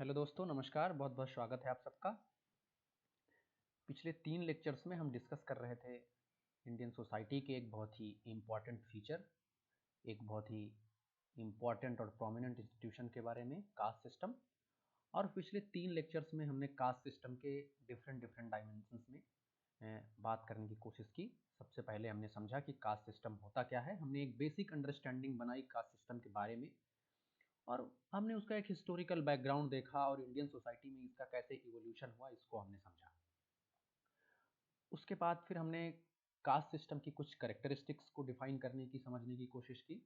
Hello दोस्तों, नमस्कार। बहुत बहुत स्वागत है आप सबका। पिछले 3 लेक्चर्स में हम डिस्कस कर रहे थे इंडियन सोसाइटी के एक बहुत ही इम्पॉर्टेंट फीचर, एक बहुत ही इम्पॉर्टेंट और प्रोमिनेंट इंस्टीट्यूशन के बारे में, कास्ट सिस्टम। और पिछले 3 लेक्चर्स में हमने कास्ट सिस्टम के डिफरेंट डायमेंशंस में बात करने की कोशिश की। सबसे पहले हमने समझा कि कास्ट सिस्टम होता क्या है, हमने एक बेसिक अंडरस्टैंडिंग बनाई कास्ट सिस्टम के बारे में, और हमने उसका एक हिस्टोरिकल बैकग्राउंड देखा और इंडियन सोसाइटी में इसका कैसे इवोल्यूशन हुआ इसको हमने समझा। उसके बाद फिर हमने कास्ट सिस्टम की कुछ करेक्टरिस्टिक्स को डिफाइन करने की, समझने की कोशिश की,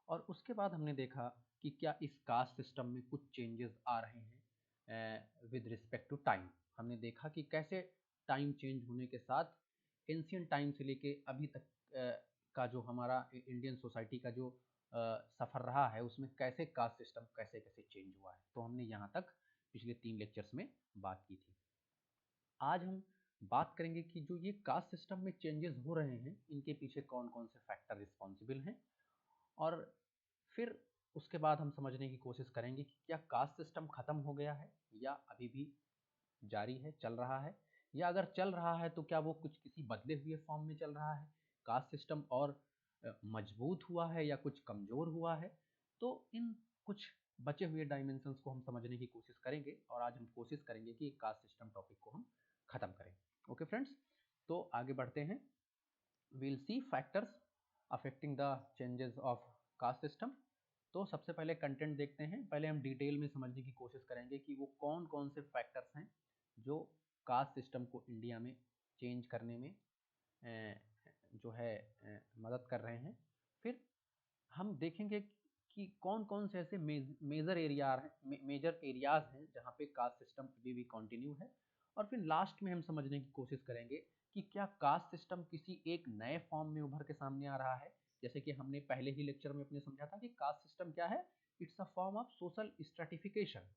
और उसके बाद हमने देखा कि क्या इस कास्ट सिस्टम में कुछ चेंजेस आ रहे हैं विद रिस्पेक्ट टू टाइम। हमने देखा कि कैसे टाइम चेंज होने के साथ एंशियंट टाइम से लेके अभी तक का जो हमारा इंडियन सोसाइटी का जो सफ़र रहा है उसमें कैसे कास्ट सिस्टम कैसे कैसे चेंज हुआ है। तो हमने यहाँ तक पिछले 3 लेक्चर्स में बात की थी। आज हम बात करेंगे कि जो ये कास्ट सिस्टम में चेंजेस हो रहे हैं इनके पीछे कौन कौन से फैक्टर रिस्पॉन्सिबल हैं, और फिर उसके बाद हम समझने की कोशिश करेंगे कि क्या कास्ट सिस्टम खत्म हो गया है या अभी भी जारी है, चल रहा है, या अगर चल रहा है तो क्या वो कुछ किसी बदले हुए फॉर्म में चल रहा है, कास्ट सिस्टम और मजबूत हुआ है या कुछ कमज़ोर हुआ है। तो इन कुछ बचे हुए डायमेंशंस को हम समझने की कोशिश करेंगे, और आज हम कोशिश करेंगे कि कास्ट सिस्टम टॉपिक को हम ख़त्म करें। ओके फ्रेंड्स, तो आगे बढ़ते हैं। We'll see factors affecting the changes of caste system. तो सबसे पहले कंटेंट देखते हैं। पहले हम डिटेल में समझने की कोशिश करेंगे कि वो कौन कौन से फैक्टर्स हैं जो कास्ट सिस्टम को इंडिया में चेंज करने में जो है मदद कर रहे हैं। फिर हम देखेंगे कि कौन कौन से ऐसे मेजर एरियाज हैं जहाँ पे कास्ट सिस्टम अभी भी कंटिन्यू है। और फिर लास्ट में हम समझने की कोशिश करेंगे कि क्या कास्ट सिस्टम किसी एक नए फॉर्म में उभर के सामने आ रहा है। जैसे कि हमने पहले ही लेक्चर में अपने समझा था कि कास्ट सिस्टम क्या है, it's a form of social stratification.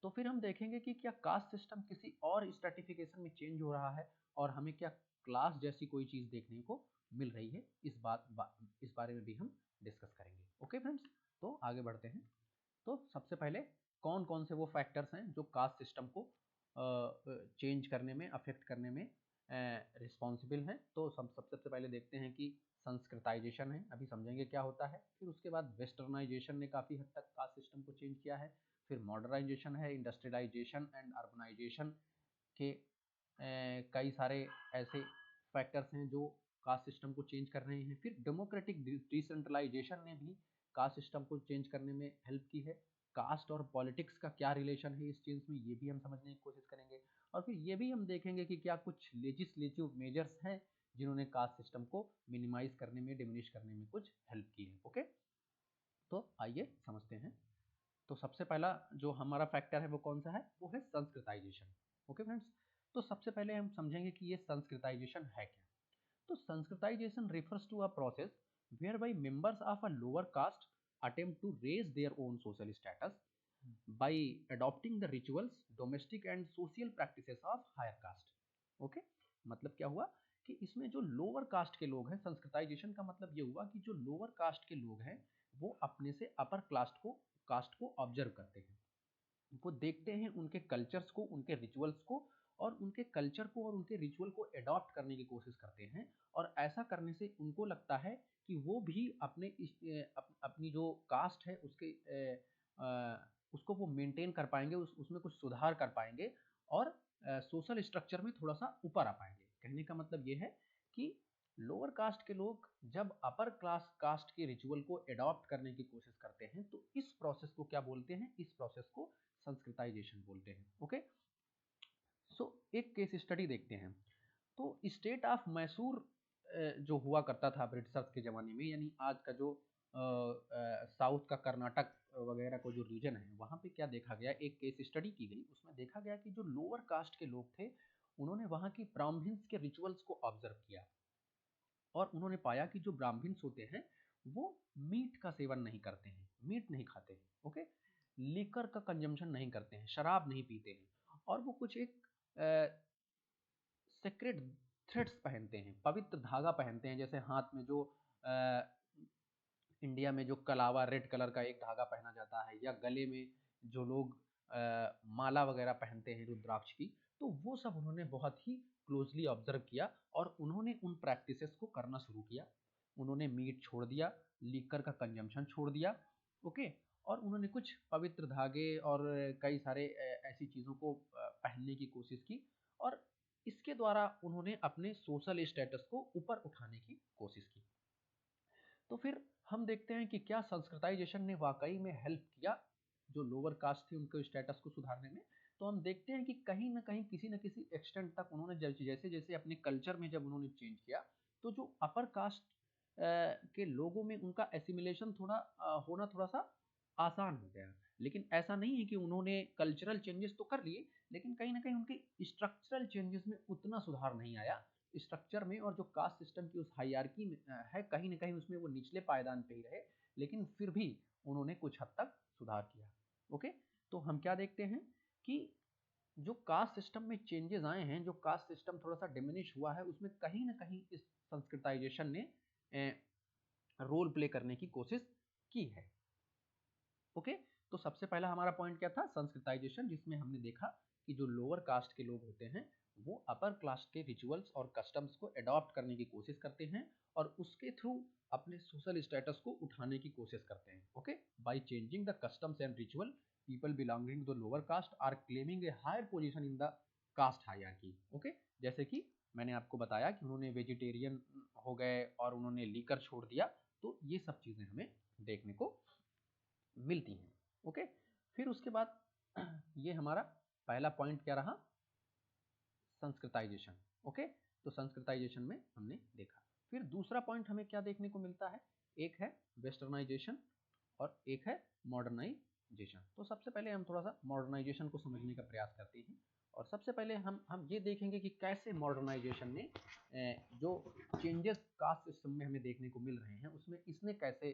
तो फिर हम देखेंगे कि क्या कास्ट सिस्टम किसी और स्ट्रेटिफिकेशन में चेंज हो रहा है और हमें क्या क्लास जैसी कोई चीज़ देखने को मिल रही है। इस बारे में भी हम डिस्कस करेंगे। ओके फ्रेंड्स, तो आगे बढ़ते हैं। तो सबसे पहले कौन कौन से वो फैक्टर्स हैं जो कास्ट सिस्टम को चेंज करने में, अफेक्ट करने में रिस्पॉन्सिबल हैं। तो सबसे पहले देखते हैं कि संस्कृताइजेशन है, अभी समझेंगे क्या होता है। फिर उसके बाद वेस्टर्नाइजेशन ने काफ़ी हद तक कास्ट सिस्टम को चेंज किया है। फिर मॉडर्नाइजेशन है, इंडस्ट्रियलाइजेशन एंड अर्बनाइजेशन के कई सारे ऐसे फैक्टर्स हैं जो कास्ट सिस्टम को चेंज कर रहे हैं। फिर डेमोक्रेटिक डिसेंट्रलाइजेशन ने भी कास्ट सिस्टम को चेंज करने में हेल्प की है। कास्ट और पॉलिटिक्स का क्या रिलेशन है इस चेंज में, ये भी हम समझने की कोशिश करेंगे। और फिर ये भी हम देखेंगे कि क्या कुछ लेजिस्लेटिव मेजर्स हैं जिन्होंने कास्ट सिस्टम को मिनिमाइज करने में, डिमिनिश करने में कुछ हेल्प की है। ओके, तो आइए समझते हैं। तो सबसे पहला जो हमारा फैक्टर है वो कौन सा है, वो है संस्कृताइजेशन। ओके फ्रेंड्स, तो सबसे पहले हम समझेंगे कि ये संस्कृताइजेशन है क्या। तो Sanskritisation refers to a process whereby members of a lower caste attempt to raise their own social status by adopting the rituals, domestic and social practices of higher caste. Okay, मतलब क्या हुआ कि इसमें जो lower caste के लोग हैं, Sanskritisation का मतलब ये हुआ कि जो लोअर कास्ट के लोग हैं वो अपने से अपर कास्ट को ऑब्जर्व करते हैं, वो देखते हैं उनके कल्चर्स को, उनके रिचुअल्स को, और उनके कल्चर को और उनके रिचुअल को अडॉप्ट करने की कोशिश करते हैं। और ऐसा करने से उनको लगता है कि वो भी अपनी जो कास्ट है उसको वो मेंटेन कर पाएंगे, उसमें कुछ सुधार कर पाएंगे, और सोशल स्ट्रक्चर में थोड़ा सा ऊपर आ पाएंगे। कहने का मतलब ये है कि लोअर कास्ट के लोग जब अपर क्लास कास्ट के रिचुअल को अडॉप्ट करने की कोशिश करते हैं तो इस प्रोसेस को क्या बोलते हैं, इस प्रोसेस को संस्कृताइजेशन बोलते हैं। ओके, सो एक केस स्टडी देखते हैं। तो स्टेट ऑफ मैसूर जो हुआ करता था ब्रिटिशर्स के ज़माने में, यानी आज का जो साउथ का कर्नाटक वगैरह को जो रीजन है, वहाँ पे क्या देखा गया, एक केस स्टडी की गई, उसमें देखा गया कि जो लोअर कास्ट के लोग थे उन्होंने वहाँ की ब्राह्मण्स के रिचुअल्स को ऑब्जर्व किया, और उन्होंने पाया कि जो ब्राह्मण्स होते हैं वो मीट का सेवन नहीं करते हैं, मीट नहीं खाते हैं। ओके, लिकर का कंजम्पशन नहीं करते हैं, शराब नहीं पीते हैं, और वो कुछ एक सेक्रेड थ्रेड्स पहनते हैं, पवित्र धागा पहनते हैं। जैसे हाथ में जो इंडिया में जो कलावा रेड कलर का एक धागा पहना जाता है, या गले में जो लोग माला वगैरह पहनते हैं रुद्राक्ष की, तो वो सब उन्होंने बहुत ही क्लोजली ऑब्जर्व किया और उन्होंने उन प्रैक्टिसेस को करना शुरू किया। उन्होंने मीट छोड़ दिया, लीकर का कंजम्पशन छोड़ दिया, ओके, और उन्होंने कुछ पवित्र धागे और कई सारे ऐसी चीज़ों को पहनने की कोशिश की और इसके द्वारा उन्होंने अपने सोशल स्टेटस को ऊपर उठाने की कोशिश की। तो फिर हम देखते हैं कि क्या संस्कृताइजेशन ने वाकई में हेल्प किया जो लोअर कास्ट थे उनके स्टेटस को सुधारने में। तो हम देखते हैं कि कहीं ना कहीं किसी न किसी एक्सटेंट तक उन्होंने जैसे जैसे अपने कल्चर में जब उन्होंने चेंज किया तो जो अपर कास्ट के लोगों में उनका एसिमिलेशन होना थोड़ा सा आसान हो गया। लेकिन ऐसा नहीं है कि उन्होंने कल्चरल चेंजेस तो कर लिए, लेकिन कहीं ना कहीं उनके स्ट्रक्चरल चेंजेस में उतना सुधार नहीं आया स्ट्रक्चर में। और जो कास्ट सिस्टम की उस हायरार्की में है, कहीं ना कहीं उसमें वो निचले पायदान पे ही रहे, लेकिन फिर भी उन्होंने कुछ हद तक सुधार किया। ओके, तो हम क्या देखते हैं कि जो कास्ट सिस्टम में चेंजेस आए हैं, जो कास्ट सिस्टम थोड़ा सा डिमिनिश हुआ है, उसमें कहीं ना कहीं इस संस्कृताइजेशन ने रोल प्ले करने की कोशिश की है। ओके, तो सबसे पहला हमारा पॉइंट क्या था, संस्कृताइजेशन, जिसमें हमने देखा कि जो लोअर कास्ट के लोग होते हैं वो अपर क्लास के रिचुअल्स और कस्टम्स को अडॉप्ट करने की कोशिश करते हैं और उसके थ्रू अपने सोशल स्टेटस को उठाने की कोशिश करते हैं। Okay, by changing the customs and ritual people belonging to the lower caste are claiming a higher position in the caste hierarchy. Okay, जैसे कि मैंने आपको बताया कि उन्होंने वेजिटेरियन हो गए और उन्होंने लीकर छोड़ दिया, तो ये सब चीजें हमें देखने को मिलती हैं। ओके, फिर उसके बाद ये हमारा पहला पॉइंट क्या रहा, संस्कृताइजेशन। ओके, तो संस्कृताइजेशन में हमने देखा। फिर दूसरा पॉइंट हमें क्या देखने को मिलता है, एक है वेस्टर्नाइजेशन और एक है मॉडर्नाइजेशन। तो सबसे पहले हम थोड़ा सा मॉडर्नाइजेशन को समझने का प्रयास करते हैं और सबसे पहले हम ये देखेंगे कि कैसे मॉडर्नाइजेशन ने जो चेंजेस कास्ट सिस्टम में हमें देखने को मिल रहे हैं उसमें इसने कैसे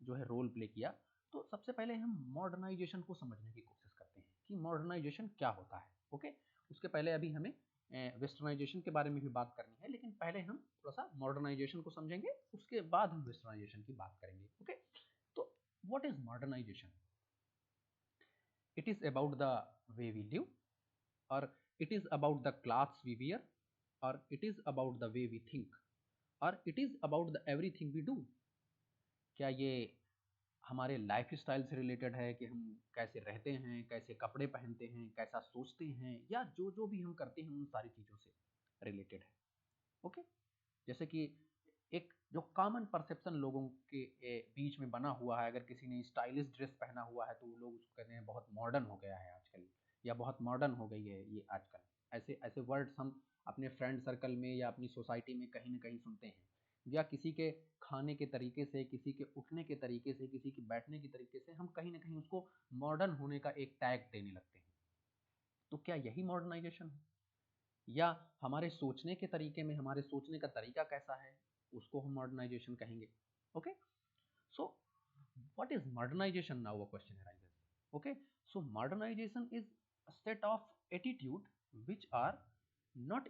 जो है रोल प्ले किया। तो सबसे पहले हम मॉडर्नाइजेशन को समझने की कोशिश करते हैं कि मॉडर्नाइजेशन क्या होता है। ओके, उसके पहले अभी हमें वेस्टर्नाइजेशन के बारे में भी बात करनी है, लेकिन पहले हम थोड़ा सा मॉडर्नाइजेशन को समझेंगे, उसके बाद हम वेस्टर्नाइजेशन की बात करेंगे। ओके, तो what is modernization? It is about the way we live, और it is about the clothes we wear, और it is about the way we think, और it is about the everything we do. क्या ये हमारे life style से related है कि हम कैसे रहते हैं, कैसे कपड़े पहनते हैं, कैसा सोचते हैं, या जो जो भी हम करते हैं उन सारी चीज़ों से रिलेटेड है। ओके, जैसे कि एक जो कॉमन परसेप्शन लोगों के बीच में बना हुआ है, अगर किसी ने स्टाइलिश ड्रेस पहना हुआ है तो वो लोग उसको कहते हैं बहुत मॉडर्न हो गया है आजकल, या बहुत मॉडर्न हो गई है ये आजकल। ऐसे ऐसे वर्ड्स हम अपने फ्रेंड सर्कल में या अपनी सोसाइटी में कहीं ना कहीं सुनते हैं। या किसी के खाने के तरीके से, किसी के उठने के तरीके से, किसी के बैठने के तरीके से हम कहीं ना कहीं उसको मॉडर्न होने का एक टैग देने लगते हैं। तो क्या यही मॉडर्नाइजेशन है? या हमारे सोचने के तरीके में, हमारे सोचने का तरीका कैसा है, उसको हम मॉडर्नाइजेशन कहेंगे। Okay, so what is modernisation now, a question arises. Okay, so modernization is a set of attitude which are not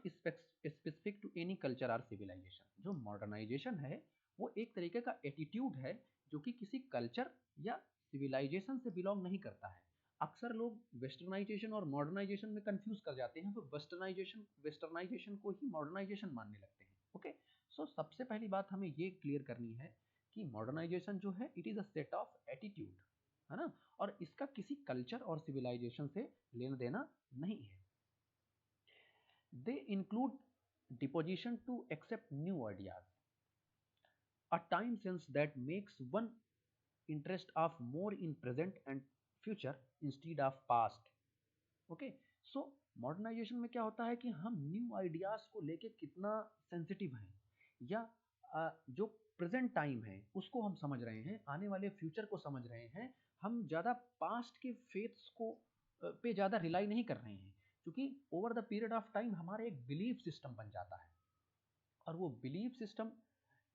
specific to any culture or civilization. जो मॉडर्नाइजेशन है वो एक तरीके का एटीट्यूड है जो कि किसी कल्चर या सिविलाइजेशन से बिलोंग नहीं करता है। अक्सर लोग वेस्टर्नाइजेशन और मॉडर्नाइजेशन में कंफ्यूज कर जाते हैं, तो वेस्टर्नाइजेशन को ही मॉडर्नाइजेशन मानने लगते हैं। ओके, सो सबसे पहली बात हमें ये क्लियर करनी है कि मॉडर्नाइजेशन जो है it is a set of attitude, है ना, और इसका किसी कल्चर और सिविलाइजेशन से लेना देना नहीं है। They include disposition to accept new ideas, a time sense that makes one interest of more in present and future instead of past. Okay, so modernisation में क्या होता है कि हम न्यू आइडियाज को लेके कितना सेंसिटिव हैं, या जो प्रेजेंट टाइम है उसको हम समझ रहे हैं, आने वाले फ्यूचर को समझ रहे हैं। हम ज़्यादा पास्ट के फेथ्स को पे ज़्यादा रिलाई नहीं कर रहे हैं, क्योंकि over the period of time हमारा एक बिलीफ सिस्टम बन जाता है और वो बिलीफ सिस्टम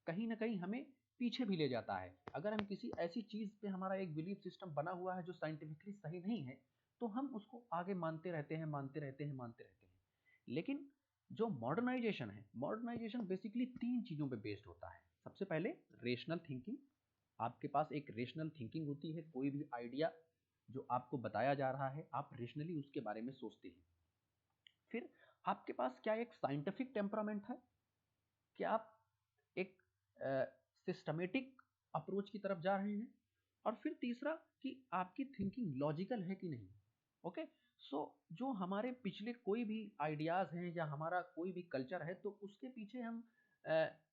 कहीं ना कहीं हमें पीछे भी ले जाता है। अगर हम किसी ऐसी चीज़ पे हमारा एक बिलीफ सिस्टम बना हुआ है जो साइंटिफिकली सही नहीं है, तो हम उसको आगे मानते रहते हैं, मानते रहते हैं, मानते रहते हैं। लेकिन जो मॉडर्नाइजेशन है, मॉडर्नाइजेशन बेसिकली तीन चीज़ों पे बेस्ड होता है। सबसे पहले रेशनल थिंकिंग, आपके पास एक रेशनल थिंकिंग होती है, कोई भी आइडिया जो आपको बताया जा रहा है आप रेशनली उसके बारे में सोचते हैं। फिर आपके पास क्या एक साइंटिफिक टेम्परामेंट है, क्या आप एक सिस्टमेटिक अप्रोच की तरफ जा रहे हैं, और फिर तीसरा कि आपकी थिंकिंग लॉजिकल है कि नहीं। ओके, सो जो हमारे पिछले कोई भी आइडियाज हैं या हमारा कोई भी कल्चर है तो उसके पीछे हम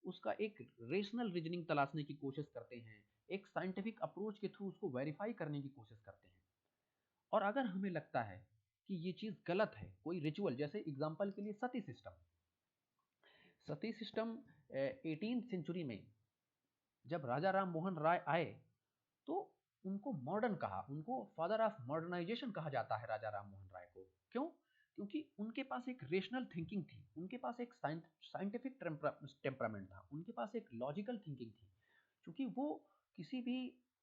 उसका एक रेशनल रीजनिंग तलाशने की कोशिश करते हैं, एक साइंटिफिक अप्रोच के थ्रू उसको वेरीफाई करने की कोशिश करते हैं। और अगर हमें लगता है कि ये चीज़ गलत है, कोई रिचुअल, जैसे एग्जाम्पल के लिए सती सिस्टम, सती सिस्टम 18th सेंचुरी में जब राजा राम मोहन राय आए तो उनको मॉडर्न कहा, उनको फादर ऑफ मॉडर्नाइजेशन कहा जाता है राजा राम मोहन राय को। क्यों? क्योंकि उनके पास एक रेशनल थिंकिंग थी, उनके पास एक साइंटिफिक टेम्परामेंट था, उनके पास एक लॉजिकल थिंकिंग थी। क्योंकि वो किसी भी,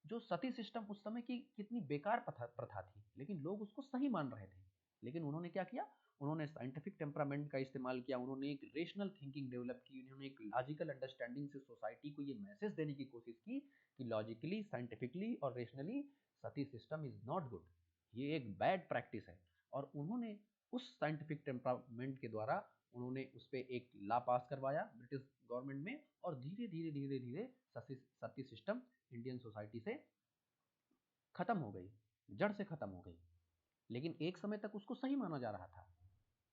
जो सती सिस्टम उस समय की कितनी बेकार प्रथा थी, लेकिन लोग उसको सही मान रहे थे। लेकिन उन्होंने क्या किया, उन्होंने साइंटिफिक टेम्परामेंट का इस्तेमाल किया, उन्होंने एक रेशनल थिंकिंग डेवलप की, उन्होंने एक लॉजिकल अंडरस्टैंडिंग से सोसाइटी को ये मैसेज देने की कोशिश की कि लॉजिकली, साइंटिफिकली और rationally Sati system is not good, ये एक बैड प्रैक्टिस है। और उन्होंने उस साइंटिफिक टेम्परामेंट के द्वारा उन्होंने उस पर एक लॉ पास करवाया ब्रिटिश गवर्नमेंट में, और धीरे धीरे धीरे धीरे सती सिस्टम इंडियन सोसाइटी से खत्म हो गई, जड़ से खत्म हो गई। लेकिन एक समय तक उसको सही माना जा रहा था।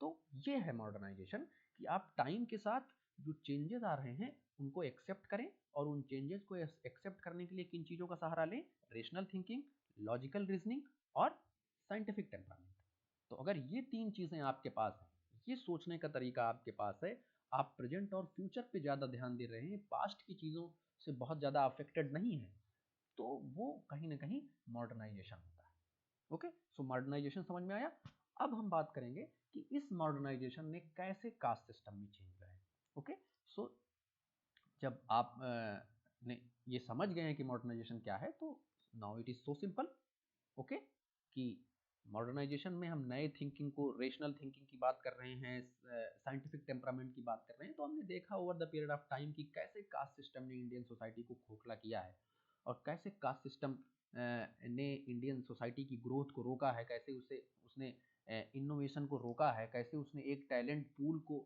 तो ये है मॉडर्नाइजेशन, कि आप टाइम के साथ जो चेंजेस आ रहे हैं उनको एक्सेप्ट करें, और उन चेंजेस को एक्सेप्ट करने के लिए किन चीज़ों का सहारा लें, रेशनल थिंकिंग, लॉजिकल रीजनिंग और साइंटिफिक टेम्परामेंट। तो अगर ये तीन चीज़ें आपके पास हैं, ये सोचने का तरीका आपके पास है, आप प्रेजेंट और फ्यूचर पे ज़्यादा ध्यान दे रहे हैं, पास्ट की चीज़ों से बहुत ज़्यादा अफेक्टेड नहीं है, तो वो कहीं ना कहीं मॉडर्नाइजेशन होता है। ओके, सो मॉडर्नाइजेशन समझ में आया। अब हम बात करेंगे कि इस मॉडर्नाइजेशन ने कैसे कास्ट सिस्टम में चेंज लाया। ओके, सो जब आप ने ये समझ गए हैं कि मॉडर्नाइजेशन क्या है, तो now it is so simple. Okay, कि मॉडर्नाइजेशन में हम नए थिंकिंग को, रेशनल थिंकिंग की बात कर रहे हैं, साइंटिफिक टेम्परामेंट की बात कर रहे हैं, तो हमने देखा over the period of time कि कैसे कास्ट सिस्टम ने इंडियन सोसाइटी को खोखला किया है, और कैसे कास्ट सिस्टम ने इंडियन सोसाइटी की ग्रोथ को रोका है, कैसे उसने इनोवेशन को रोका है, कैसे उसने एक टैलेंट पूल को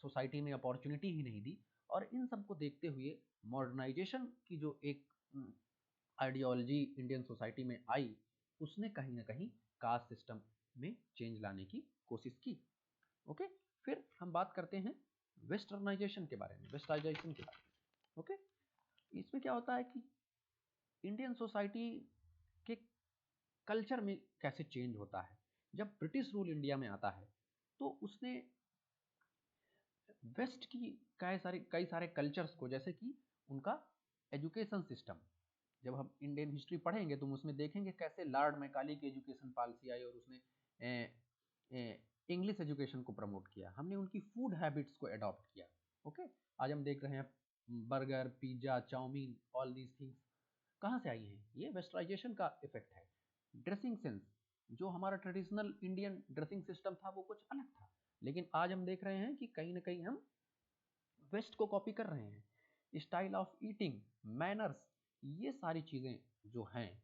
सोसाइटी में अपॉर्चुनिटी ही नहीं दी। और इन सब को देखते हुए मॉडर्नाइजेशन की जो एक आइडियोलॉजी इंडियन सोसाइटी में आई, उसने कहीं ना कहीं कास्ट सिस्टम में चेंज लाने की कोशिश की। ओके, फिर हम बात करते हैं वेस्टर्नाइजेशन के बारे में, वेस्टर्नाइजेशन के बारे में। ओके, इसमें क्या होता है कि इंडियन सोसाइटी के कल्चर में कैसे चेंज होता है। जब ब्रिटिश रूल इंडिया में आता है तो उसने वेस्ट की कई सारे कल्चर्स को, जैसे कि उनका एजुकेशन सिस्टम, जब हम इंडियन हिस्ट्री पढ़ेंगे तो उसमें देखेंगे कैसे लॉर्ड मैकाले की एजुकेशन पॉलिसी आई और उसने इंग्लिश एजुकेशन को प्रमोट किया। हमने उनकी फूड हैबिट्स को अडॉप्ट किया। ओके, आज हम देख रहे हैं burger, pizza, chowmein, all these things कहाँ से आई हैं? ये वेस्टर्नाइजेशन का इफेक्ट है। ड्रेसिंग सेंस, जो हमारा ट्रेडिशनल इंडियन ड्रेसिंग सिस्टम था वो कुछ अलग था, लेकिन आज हम देख रहे हैं कि कहीं ना कहीं हम वेस्ट को कॉपी कर रहे हैं। स्टाइल ऑफ ईटिंग, मैनर्स, ये सारी चीज़ें जो हैं,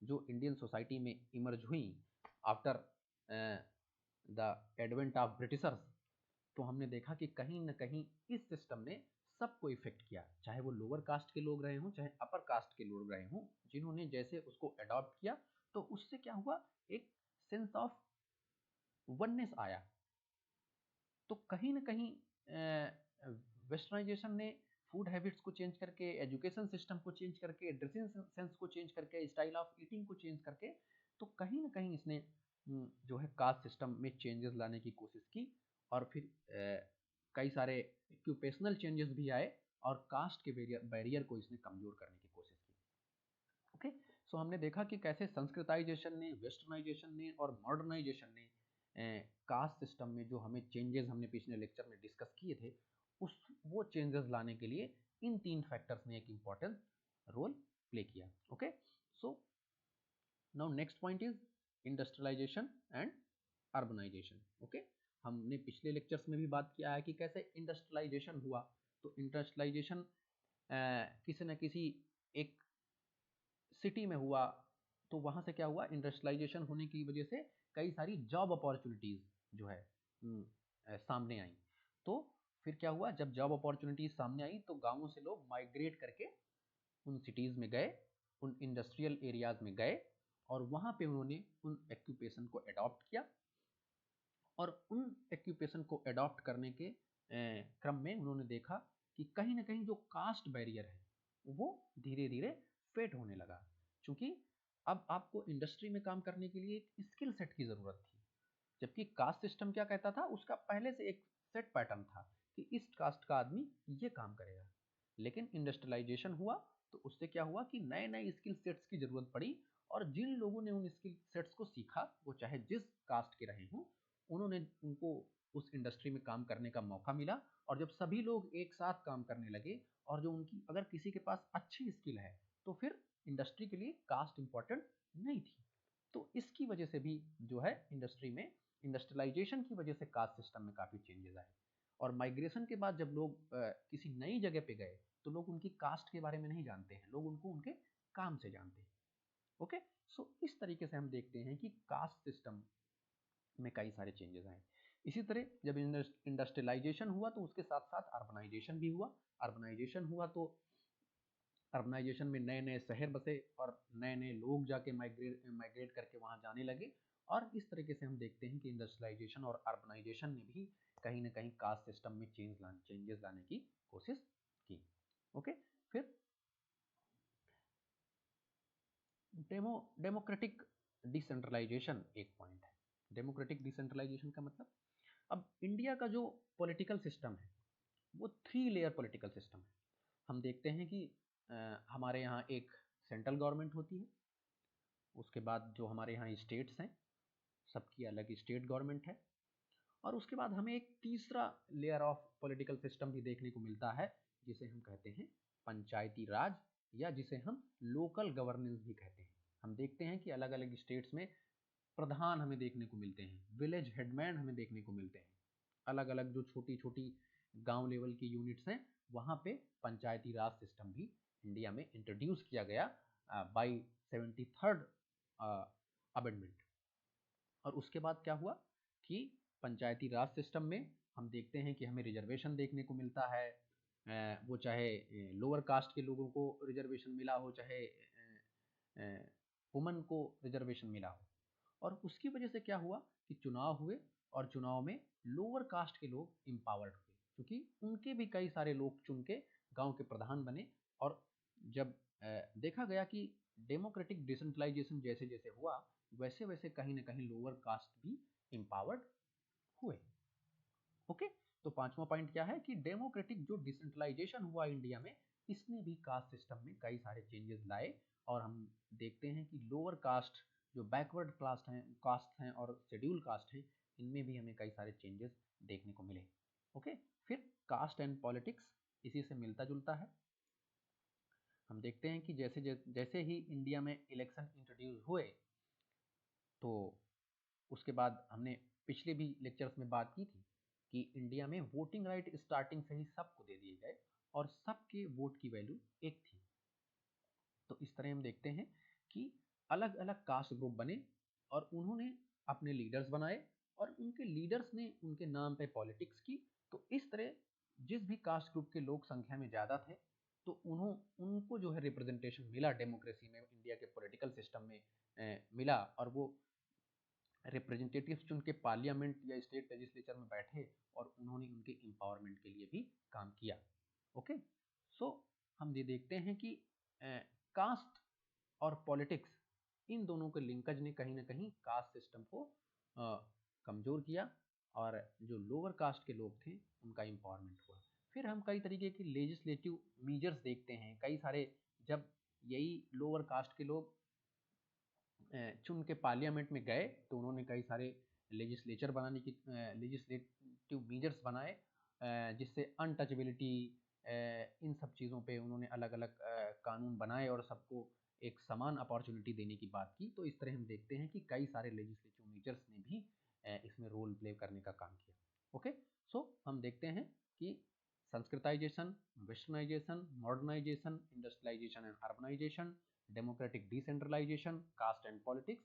जो इंडियन सोसाइटी में इमर्ज हुई after the advent of Britishers, तो हमने देखा कि कहीं ना कहीं इस सिस्टम ने सबको इफेक्ट किया, चाहे वो लोअर कास्ट के लोग रहे हों, चाहे अपर कास्ट के लोग रहे हों, जिन्होंने जैसे उसको अडॉप्ट किया तो उससे क्या हुआ, एक सेंस ऑफ वननेस आया। तो कहीं ना कहीं वेस्टर्नाइजेशन ने फूड हैबिट्स को चेंज करके, एजुकेशन सिस्टम को चेंज करके, ड्रेसिंग सेंस को चेंज करके, स्टाइल ऑफ ईटिंग को चेंज करके, तो कहीं ना कहीं इसने जो है कास्ट सिस्टम में चेंजेस लाने की कोशिश की। और फिर कई सारे ऑक्यूपेशनल चेंजेस भी आए और कास्ट के बैरियर को इसने कमजोर करने की कोशिश की। ओके, सो हमने देखा कि कैसे संस्कृताइजेशन ने, वेस्टर्नाइजेशन ने और मॉडर्नाइजेशन ने कास्ट सिस्टम में जो हमें चेंजेस हमने पिछले लेक्चर में डिस्कस किए थे, उस वो चेंजेस लाने के लिए इन तीन फैक्टर्स ने एक इम्पॉर्टेंट रोल प्ले किया। Okay, so now next point is industrialisation and urbanisation. Okay, हमने पिछले लेक्चर्स में भी बात किया है कि कैसे इंडस्ट्रियलाइजेशन हुआ। तो इंडस्ट्रियलाइजेशन किसी न किसी एक सिटी में हुआ, तो वहाँ से क्या हुआ, इंडस्ट्रियलाइजेशन होने की वजह से कई सारी जॉब अपॉर्चुनिटीज़ जो है सामने आई। तो फिर क्या हुआ, जब जॉब अपॉर्चुनिटीज़ सामने आई तो गाँवों से लोग माइग्रेट करके उन सिटीज़ में गए, उन इंडस्ट्रियल एरियाज़ में गए, और वहाँ पे उन्होंने उन एक्यूपेशन को अडॉप्ट किया, और उन एक्यूपेशन को अडॉप्ट करने के क्रम में उन्होंने देखा कि कहीं ना कहीं जो कास्ट बैरियर है वो धीरे धीरे फेड होने लगा, क्योंकि अब आपको इंडस्ट्री में काम करने के लिए एक स्किल सेट की ज़रूरत थी, जबकि कास्ट सिस्टम क्या कहता था, उसका पहले से एक सेट पैटर्न था कि इस कास्ट का आदमी ये काम करेगा। लेकिन इंडस्ट्रियलाइजेशन हुआ तो उससे क्या हुआ कि नए नए स्किल सेट्स की ज़रूरत पड़ी, और जिन लोगों ने उन स्किल सेट्स को सीखा वो चाहे जिस कास्ट के रहे हों, उन्होंने उनको उस इंडस्ट्री में काम करने का मौका मिला। और जब सभी लोग एक साथ काम करने लगे, और जो उनकी अगर किसी के पास अच्छी स्किल है तो फिर इंडस्ट्री के लिए कास्ट इंपॉर्टेंट नहीं थी। तो इसकी वजह से भी जो है इंडस्ट्री में इंडस्ट्रियलाइजेशन की वजह से कास्ट सिस्टम में काफ़ी चेंजेस आए। और माइग्रेशन के बाद जब लोग किसी नई जगह पे गए तो लोग उनकी कास्ट के बारे में नहीं जानते हैं, लोग उनको उनके काम से जानते हैं। ओके, सो इस तरीके से हम देखते हैं कि कास्ट सिस्टम में कई सारे चेंजेस आए। इसी तरह जब इंडस्ट्रियलाइजेशन हुआ तो उसके साथ साथ अर्बनाइजेशन भी हुआ। अर्बनाइजेशन हुआ तो अर्बनाइजेशन में नए नए शहर बसे, और नए नए लोग जाके माइग्रेट करके वहाँ जाने लगे। और इस तरीके से हम देखते हैं कि इंडस्ट्रियलाइजेशन और अर्बनाइजेशन ने भी कहीं ना कहीं कास्ट सिस्टम में चेंजेस लाने की कोशिश की। ओके, फिर डेमोक्रेटिक डिसेंट्रलाइजेशन एक पॉइंट है। डेमोक्रेटिक डिसेंट्रलाइजेशन का मतलब, अब इंडिया का जो पॉलिटिकल सिस्टम है वो 3 लेयर पॉलिटिकल सिस्टम है। हम देखते हैं कि हमारे यहाँ एक सेंट्रल गवर्नमेंट होती है, उसके बाद जो हमारे यहाँ स्टेट्स हैं सबकी अलग स्टेट गवर्नमेंट है, और उसके बाद हमें एक तीसरा लेयर ऑफ पॉलिटिकल सिस्टम भी देखने को मिलता है जिसे हम कहते हैं पंचायती राज, या जिसे हम लोकल गवर्नेंस भी कहते हैं। हम देखते हैं कि अलग अलग स्टेट्स में प्रधान हमें देखने को मिलते हैं, विलेज हेडमैन हमें देखने को मिलते हैं, अलग अलग जो छोटी छोटी गांव लेवल की यूनिट्स हैं वहाँ पे पंचायती राज सिस्टम भी इंडिया में इंट्रोड्यूस किया गया बाई 73rd अमेंडमेंट। और उसके बाद क्या हुआ कि पंचायती राज सिस्टम में हम देखते हैं कि हमें रिजर्वेशन देखने को मिलता है, वो चाहे लोअर कास्ट के लोगों को रिजर्वेशन मिला हो, चाहे वुमन को रिजर्वेशन मिला हो। और उसकी वजह से क्या हुआ कि चुनाव हुए, और चुनाव में लोअर कास्ट के लोग एम्पावर्ड हुए, क्योंकि उनके भी कई सारे लोग चुन के गांव के प्रधान बने। और जब देखा गया कि डेमोक्रेटिक डिसेंट्रलाइजेशन जैसे जैसे हुआ, वैसे वैसे कहीं ना कहीं लोअर कास्ट भी एम्पावर्ड हुए। ओके, तो पांचवा पॉइंट क्या है कि डेमोक्रेटिक जो डिसेंट्रलाइजेशन हुआ इंडिया में, इसने भी कास्ट सिस्टम में कई सारे चेंजेस लाए। और हम देखते हैं कि लोअर कास्ट जो बैकवर्ड कास्ट हैं और शेड्यूल कास्ट हैं, इनमें भी हमें कई सारे चेंजेस देखने को मिले। ओके, फिर कास्ट एंड पॉलिटिक्स इसी से मिलता जुलता है। हम देखते हैं कि जैसे जैसे ही इंडिया में इलेक्शन इंट्रोड्यूस हुए, तो उसके बाद हमने पिछले भी लेक्चर्स में बात की थी कि इंडिया में वोटिंग राइट स्टार्टिंग से ही सबको दे दिए गए, और सबके वोट की वैल्यू एक थी। तो इस तरह हम देखते हैं कि अलग अलग कास्ट ग्रुप बने, और उन्होंने अपने लीडर्स बनाए, और उनके लीडर्स ने उनके नाम पे पॉलिटिक्स की। तो इस तरह जिस भी कास्ट ग्रुप के लोग संख्या में ज़्यादा थे, तो उनको जो है रिप्रेजेंटेशन मिला डेमोक्रेसी में, इंडिया के पॉलिटिकल सिस्टम में मिला, और वो रिप्रेजेंटेटिव्स चुन के पार्लियामेंट या स्टेट लेजिस्लेचर में बैठे, और उन्होंने उनके एम्पावरमेंट के लिए भी काम किया। ओके, सो हम ये देखते हैं कि कास्ट और पॉलिटिक्स, इन दोनों के लिंकेज ने कहीं ना कहीं कास्ट सिस्टम को कमज़ोर किया, और जो लोअर कास्ट के लोग थे उनका एम्पावरमेंट हुआ। फिर हम कई तरीके के लेजिस्लेटिव मीजर्स देखते हैं, कई सारे, जब यही लोअर कास्ट के लोग चुन के पार्लियामेंट में गए तो उन्होंने कई सारे लेजिस्लेटिव मीजर्स बनाए, जिससे अनटचेबिलिटी, इन सब चीज़ों पे उन्होंने अलग अलग कानून बनाए, और सबको एक समान अपॉर्चुनिटी देने की बात की। तो इस तरह हम देखते हैं कि कई सारे लेजिस्लेटिव मीजर्स ने भी इसमें रोल प्ले करने का काम किया। ओके, सो हम देखते हैं कि Sanskritisation, westernisation, modernisation, industrialisation and urbanisation, democratic decentralisation, caste and politics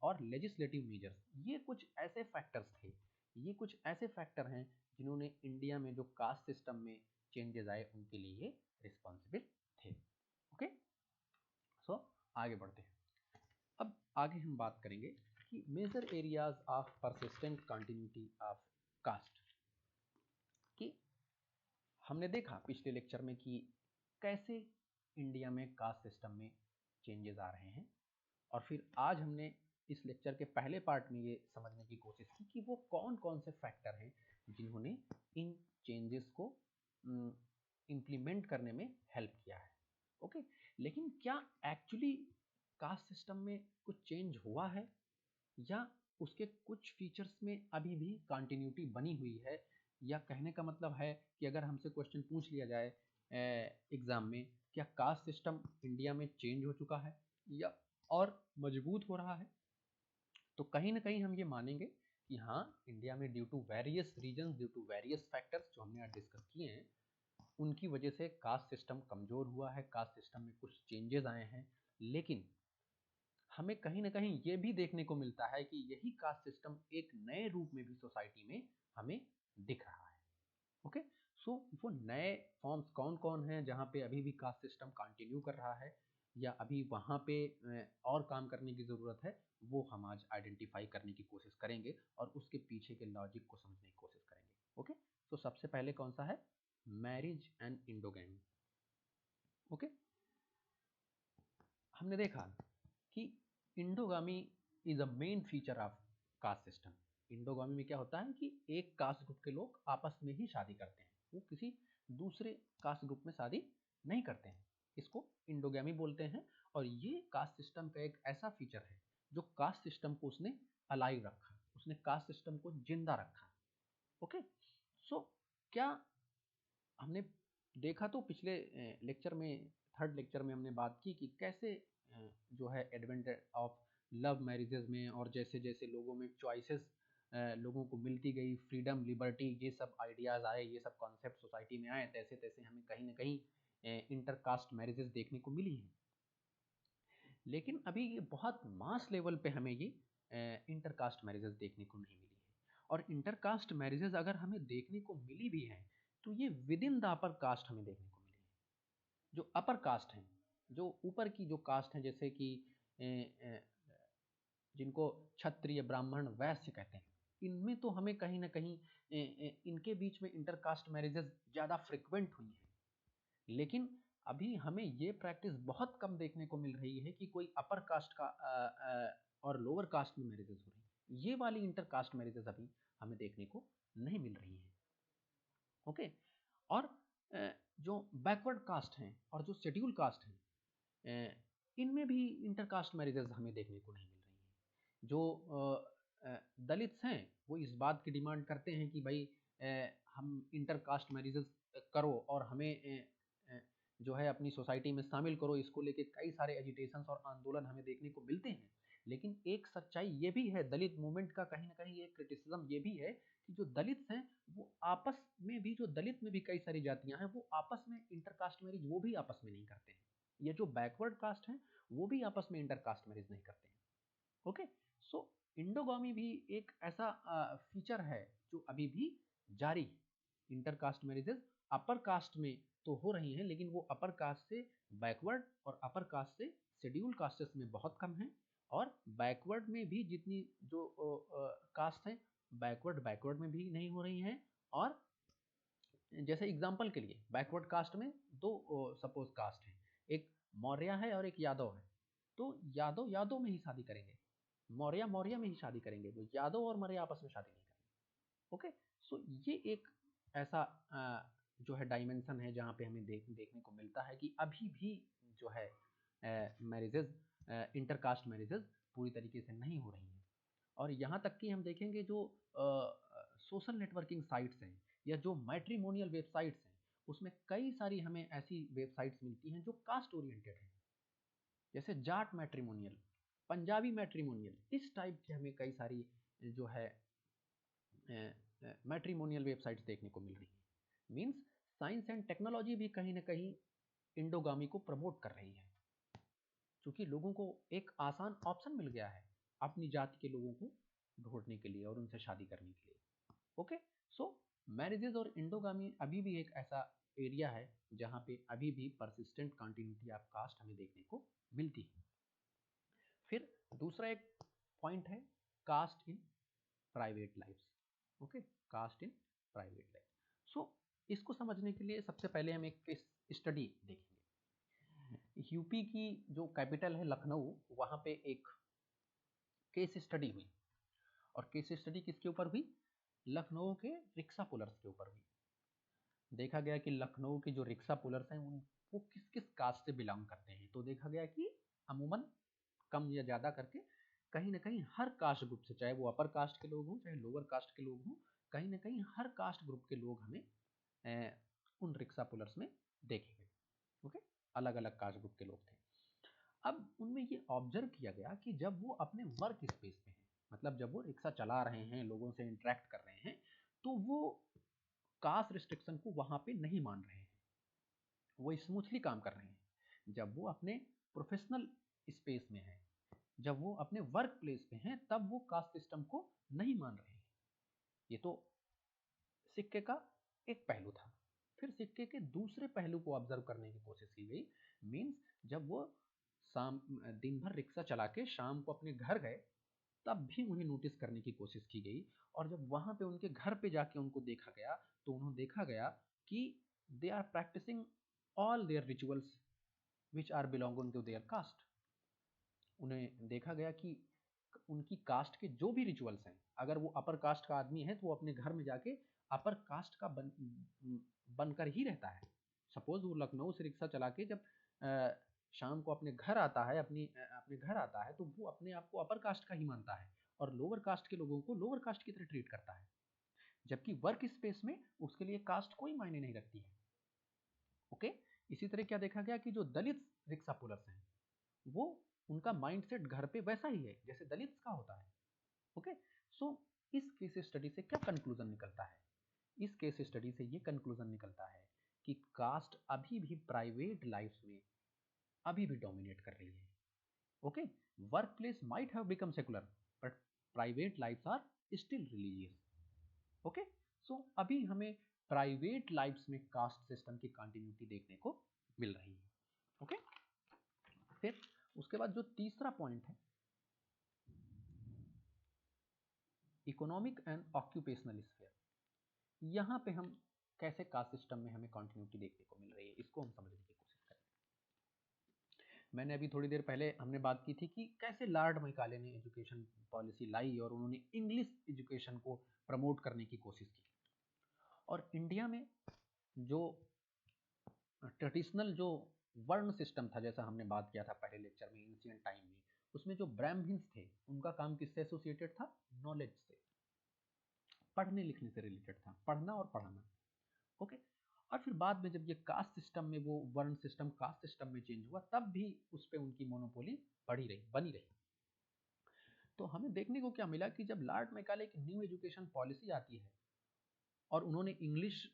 और लेजिस्लेटिव मेजर्स। ये कुछ ऐसे फैक्टर्स थे, ये कुछ ऐसे फैक्टर हैं जिन्होंने इंडिया में जो कास्ट सिस्टम में चेंजेस आए उनके लिए रिस्पॉन्सिबल थे। ओके, सो आगे बढ़ते हैं। अब आगे हम बात करेंगे कि major areas of persistent continuity of caste. कि हमने देखा पिछले लेक्चर में कि कैसे इंडिया में कास्ट सिस्टम में चेंजेस आ रहे हैं, और फिर आज हमने इस लेक्चर के पहले पार्ट में ये समझने की कोशिश की कि वो कौन कौन से फैक्टर हैं जिन्होंने इन चेंजेस को इम्प्लीमेंट करने में हेल्प किया है। ओके, लेकिन क्या एक्चुअली कास्ट सिस्टम में कुछ चेंज हुआ है, या उसके कुछ फीचर्स में अभी भी कंटिन्यूटी बनी हुई है? या कहने का मतलब है कि अगर हमसे क्वेश्चन पूछ लिया जाए एग्जाम में, क्या कास्ट सिस्टम इंडिया में चेंज हो चुका है या और मजबूत हो रहा है, तो कहीं ना कहीं हम ये मानेंगे कि हाँ, इंडिया में due to various reasons, due to various factors जो हमने आज डिस्कस किए हैं, उनकी वजह से कास्ट सिस्टम कमज़ोर हुआ है, कास्ट सिस्टम में कुछ चेंजेस आए हैं। लेकिन हमें कहीं ना कहीं ये भी देखने को मिलता है कि यही कास्ट सिस्टम एक नए रूप में भी सोसाइटी में हमें दिख रहा है। ओके, सो वो नए फॉर्म्स कौन कौन हैं जहाँ पे अभी भी कास्ट सिस्टम कंटिन्यू कर रहा है, या अभी वहाँ पे और काम करने की ज़रूरत है, वो हम आज आइडेंटिफाई करने की कोशिश करेंगे और उसके पीछे के लॉजिक को समझने की कोशिश करेंगे। ओके, तो सबसे पहले कौन सा है? Marriage and इंडोगैमी। ओके, हमने देखा कि endogamy is a main feature of caste system. Endogamy में क्या होता है कि एक कास्ट ग्रुप के लोग आपस में ही शादी करते हैं, वो किसी दूसरे कास्ट ग्रुप में शादी नहीं करते हैं, इसको इंडोगामी बोलते हैं। और ये कास्ट सिस्टम का एक ऐसा फीचर है जो कास्ट सिस्टम को उसने अलाइव रखा, उसने कास्ट सिस्टम को जिंदा रखा। ओके, सो क्या हमने देखा, तो पिछले लेक्चर में, थर्ड लेक्चर में हमने बात की कि कैसे जो है एडवेंट ऑफ लव मैरिजेस में, और जैसे जैसे लोगों में चॉइसेस लोगों को मिलती गई, फ्रीडम, लिबर्टी, ये सब आइडियाज़ आए, ये सब कॉन्सेप्ट सोसाइटी में आए, तैसे तैसे हमें कहीं ना कहीं इंटरकास्ट मैरिजेस देखने को मिली हैं। लेकिन अभी ये बहुत मास लेवल पे हमें ये इंटरकास्ट मैरिजेस देखने को नहीं मिली है। और इंटरकास्ट मैरिजेस अगर हमें देखने को मिली भी हैं, तो ये with in the upper caste हमें देखने को मिली है। जो अपर कास्ट हैं, जो ऊपर की जो कास्ट हैं, जैसे कि जिनको क्षत्रिय, ब्राह्मण, वैश्य कहते हैं, इनमें तो हमें कहीं ना कहीं इनके बीच में इंटरकास्ट मैरिजेस ज़्यादा फ्रिक्वेंट हुई हैं। लेकिन अभी हमें ये प्रैक्टिस बहुत कम देखने को मिल रही है कि कोई अपर कास्ट का और लोअर कास्ट में मैरिजेस हो रही हैं। ये वाली इंटरकास्ट मैरिजेस अभी हमें देखने को नहीं मिल रही हैं। ओके, और जो बैकवर्ड कास्ट हैं और जो शेड्यूल कास्ट हैं, इनमें भी इंटरकास्ट मैरिजेस हमें देखने को नहीं मिल रही हैं। जो दलित्स हैं, वो इस बात की डिमांड करते हैं कि भाई हम इंटरकास्ट मैरिजेस करो और हमें जो है अपनी सोसाइटी में शामिल करो। इसको लेके कई सारे एजिटेशंस और आंदोलन हमें देखने को मिलते हैं। लेकिन एक सच्चाई ये भी है, दलित मूवमेंट का कहीं ना कहीं एक क्रिटिसिज्म ये भी है कि जो दलित हैं, वो आपस में भी, जो दलित में भी कई सारी जातियां हैं, वो आपस में इंटरकास्ट मैरिज वो भी आपस में नहीं करते हैं। ये जो बैकवर्ड कास्ट हैं, वो भी आपस में इंटरकास्ट मैरिज नहीं करते हैं। ओके, सो इंडोगामी भी एक ऐसा फीचर है जो अभी भी जारी है। इंटरकास्ट मैरिजेस अपर कास्ट में तो हो रही हैं, लेकिन वो अपर कास्ट से बैकवर्ड और अपर कास्ट से शेड्यूल कास्टेस में बहुत कम है। और बैकवर्ड में भी जितनी जो कास्ट है, बैकवर्ड में भी नहीं हो रही हैं। और जैसे एग्जांपल के लिए, बैकवर्ड कास्ट में दो सपोज कास्ट हैं, एक मौर्य है और एक यादव है, तो यादव यादव में ही शादी करेंगे, मौर्य मौर्य में ही शादी करेंगे, वो यादव और मौर्य आपस में शादी नहीं करेंगे। ओके, सो ये एक ऐसा जो है डायमेंशन है जहाँ पे हमें देखने को मिलता है कि अभी भी जो है मैरिजेज, इंटरकास्ट मैरिजेज पूरी तरीके से नहीं हो रही हैं। और यहाँ तक कि हम देखेंगे जो सोशल नेटवर्किंग साइट्स हैं या जो मैट्रिमोनियल वेबसाइट्स हैं, उसमें कई सारी हमें ऐसी वेबसाइट्स मिलती हैं जो कास्ट ओरिएंटेड हैं, जैसे जाट मैट्रिमोनियल, पंजाबी मैट्रिमोनियल, इस टाइप की हमें कई सारी जो है मैट्रिमोनियल वेबसाइट्स देखने को मिल रही हैं। मीन्स साइंस एंड टेक्नोलॉजी भी कहीं ना कहीं इंडोगामी को प्रमोट कर रही है। क्योंकि लोगों को एक आसान ऑप्शन मिल गया है अपनी जाति के लोगों को ढूंढने के लिए और उनसे शादी करने के लिए। ओके, सो मैरिजेज और इंडोगामी अभी भी एक ऐसा एरिया है जहाँ पे अभी भी परसिस्टेंट कंटिन्यूटी ऑफ कास्ट हमें देखने को मिलती है। फिर दूसरा एक पॉइंट है caste in private lifes. Okay, caste in private life. So इसको समझने के लिए सबसे पहले हम एक केस स्टडी देखेंगे। यूपी की जो कैपिटल है लखनऊ, वहाँ पे एक केस स्टडी हुई, और केस स्टडी किसके ऊपर हुई? लखनऊ के रिक्शा पुलर्स के ऊपर हुई। देखा गया कि लखनऊ के जो रिक्शा पुलर्स हैं वो किस किस कास्ट से बिलोंग करते हैं। तो देखा गया कि अमूमन कम या ज़्यादा करके कहीं ना कहीं हर कास्ट ग्रुप से, चाहे वो अपर कास्ट के लोग हों चाहे लोअर कास्ट के लोग हों, कहीं ना कहीं हर कास्ट ग्रुप के लोग हमें उन रिक्शा पुलर्स में देखे गए। ओके, अलग अलग कास्ट ग्रुप के लोग थे। अब उनमें ये ऑब्जर्व किया गया कि जब वो अपने वर्क स्पेस में हैं, मतलब जब वो रिक्शा चला रहे हैं, लोगों से इंटरेक्ट कर रहे हैं, तो वो कास्ट रिस्ट्रिक्शन को वहां पे नहीं मान रहे हैं, वो स्मूथली काम कर रहे हैं। जब वो अपने प्रोफेशनल स्पेस में हैं, जब वो अपने वर्क प्लेस पे हैं, तब वो कास्ट सिस्टम को नहीं मान रहे हैं। ये तो सिक्के का एक पहलू था। फिर सिक्के के दूसरे पहलू को ऑब्जर्व करने की कोशिश की गई। मीन्स जब वो शाम दिन भर रिक्शा चला के शाम को अपने घर गए, तब भी उन्हें नोटिस करने की कोशिश की गई। और जब वहां पे उनके घर पे जाके उनको देखा गया, तो उन्हें देखा गया कि they are practising all their rituals which are belonging to their caste. उन्हें देखा गया कि उनकी कास्ट के जो भी रिचुअल्स हैं, अगर वो अपर कास्ट का आदमी है तो वो अपने घर में जाके अपर कास्ट का बनकर ही रहता है। सपोज वो लखनऊ से रिक्शा चला के जब शाम को अपने घर आता है, अपने घर आता है, तो वो अपने आप को अपर कास्ट का ही मानता है और लोअर कास्ट के लोगों को लोअर कास्ट की तरह ट्रीट करता है, जबकि वर्क स्पेस में उसके लिए कास्ट कोई मायने नहीं रखती है। ओके, इसी तरह क्या देखा गया कि जो दलित रिक्शा पुलर्स हैं, वो उनका माइंडसेट घर पे वैसा ही है जैसे दलित का होता है। ओके, सो इस केस स्टडी से क्या कंक्लूजन निकलता है? इस केस स्टडी से ये कंक्लूजन निकलता है कि कास्ट अभी भी प्राइवेट लाइफ में अभी भी डोमिनेट कर रही है। Okay, work place might have become secular but private lifes are still religious. Okay, so अभी हमें प्राइवेट लाइफ्स में कास्ट सिस्टम की कंटिन्यूटी देखने को मिल रही है। ओके, फिर उसके बाद जो तीसरा पॉइंट है, इकोनॉमिक एंड ऑक्यूपेशनल स्फीयर। यहाँ पे हम कैसे कास्ट सिस्टम में हमें कंटिन्यूटी देखने को मिल रही है, इसको हम समझने की कोशिश करें। मैंने अभी थोड़ी देर पहले हमने बात की थी कि कैसे लॉर्ड मैकाले ने एजुकेशन पॉलिसी लाई और उन्होंने इंग्लिश एजुकेशन को प्रमोट करने की कोशिश की। और इंडिया में जो ट्रेडिशनल जो वर्ण सिस्टम था, जैसा हमने बात किया था पहले लेक्चर में एंशिएंट टाइम में, उसमें जो ब्राह्मण्स थे उनका काम किससे एसोसिएटेड था? नॉलेज से, पढ़ने लिखने से रिलेटेड था, पढ़ना और पढ़ाना। ओके, और फिर बाद में जब ये कास्ट सिस्टम में वो वर्ण सिस्टम कास्ट सिस्टम में चेंज हुआ, तब भी उस पर उनकी मोनोपोली बनी रही। तो हमें देखने को क्या मिला कि जब लॉर्ड मैकाले की न्यू एजुकेशन पॉलिसी आती है और उन्होंने इंग्लिश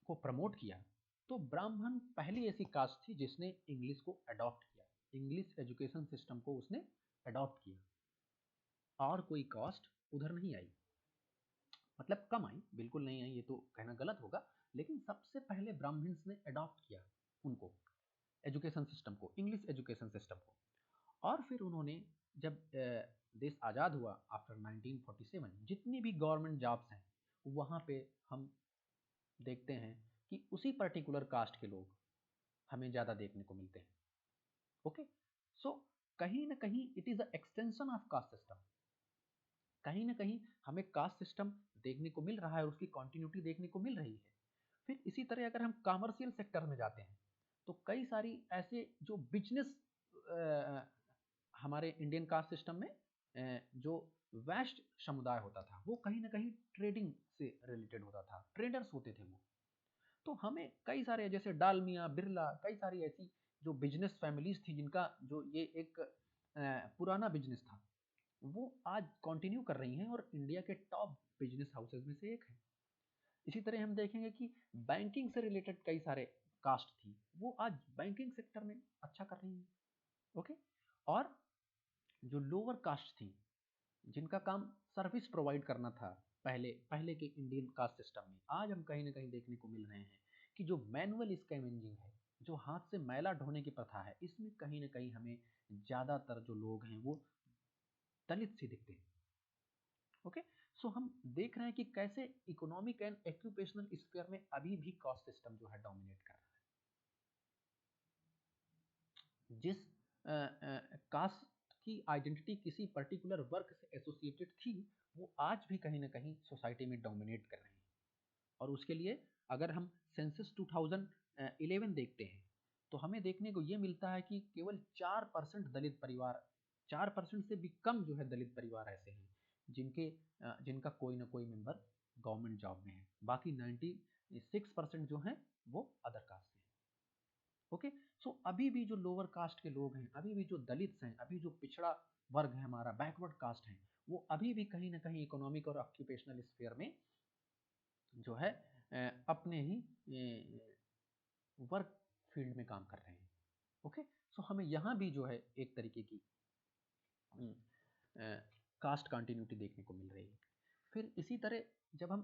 को प्रमोट किया, तो ब्राह्मण पहली ऐसी कास्ट थी जिसने इंग्लिश को अडॉप्ट किया, इंग्लिश एजुकेशन सिस्टम को उसने अडॉप्ट किया। और कोई कास्ट उधर नहीं आई, मतलब कम आई, बिल्कुल नहीं आई ये तो कहना गलत होगा, लेकिन सबसे पहले ब्राह्मण्स ने अडॉप्ट किया उनको, एजुकेशन सिस्टम को, इंग्लिश एजुकेशन सिस्टम को। और फिर उन्होंने जब देश आज़ाद हुआ आफ्टर 1947, जितनी भी गवर्नमेंट जॉब्स हैं वहाँ पे हम देखते हैं कि उसी पर्टिकुलर कास्ट के लोग हमें ज़्यादा देखने को मिलते हैं। ओके, सो कहीं ना कहीं it is a extension of caste system, कहीं ना कहीं हमें कास्ट सिस्टम देखने को मिल रहा है और उसकी कंटिन्यूटी देखने को मिल रही है। फिर इसी तरह अगर हम कॉमर्शियल सेक्टर में जाते हैं, तो कई सारी ऐसे जो बिजनेस हमारे इंडियन कास्ट सिस्टम में जो वेस्ट समुदाय होता था, वो कहीं ना कहीं ट्रेडिंग से रिलेटेड होता था, ट्रेडर्स होते थे वो। तो हमें कई सारे जैसे डालमिया, बिरला, कई सारी ऐसी जो बिजनेस फैमिलीज थी जिनका जो ये एक पुराना बिजनेस था, वो आज कंटिन्यू कर रही हैं और इंडिया के टॉप बिजनेस हाउसेज में से एक है। इसी तरह हम देखेंगे कि बैंकिंग से रिलेटेड कई सारे कास्ट थी, वो आज बैंकिंग सेक्टर में अच्छा कर रही हैं। ओके, और जो लोअर कास्ट थी, जिनका काम सर्विस प्रोवाइड करना था पहले पहले के इंडियन कास्ट सिस्टम में, आज हम कहीं ना कहीं देखने को मिल रहे हैं कि जो मैनुअल स्कैवेंजिंग है, जो हाथ से मैला ढोने की प्रथा है, इसमें कहीं ना कहीं हमें ज़्यादातर जो लोग हैं वो दलित से दिखते हैं। ओके, सो हम देख रहे हैं कि कैसे इकोनॉमिक एंड एक्यूपेशनल स्फीयर में अभी भी कास्ट सिस्टम जो है डोमिनेट कर रहा है। जिस कास्ट की आइडेंटिटी किसी पर्टिकुलर वर्क से एसोसिएटेड थी, वो आज भी कहीं ना कहीं सोसाइटी में डोमिनेट कर रहे हैं। और उसके लिए अगर हम सेंसस 2011 देखते हैं तो हमें देखने को ये मिलता है कि केवल 4% दलित परिवार, 4% से भी कम जो है दलित परिवार ऐसे हैं जिनका कोई ना कोई मेंबर गवर्नमेंट जॉब में है। बाकी 96% जो हैं वो अदर कास्ट से हैं। ओके, सो अभी भी जो लोअर कास्ट के लोग हैं, अभी भी जो दलित हैं, अभी जो पिछड़ा वर्ग है हमारा, बैकवर्ड कास्ट है, वो अभी भी कहीं ना कहीं इकोनॉमिक और ऑक्यूपेशनल स्फीयर में जो है अपने ही वर्क फील्ड में काम कर रहे हैं। ओके, सो हमें यहाँ भी जो है एक तरीके की कास्ट कंटिन्यूटी देखने को मिल रही है। फिर इसी तरह जब हम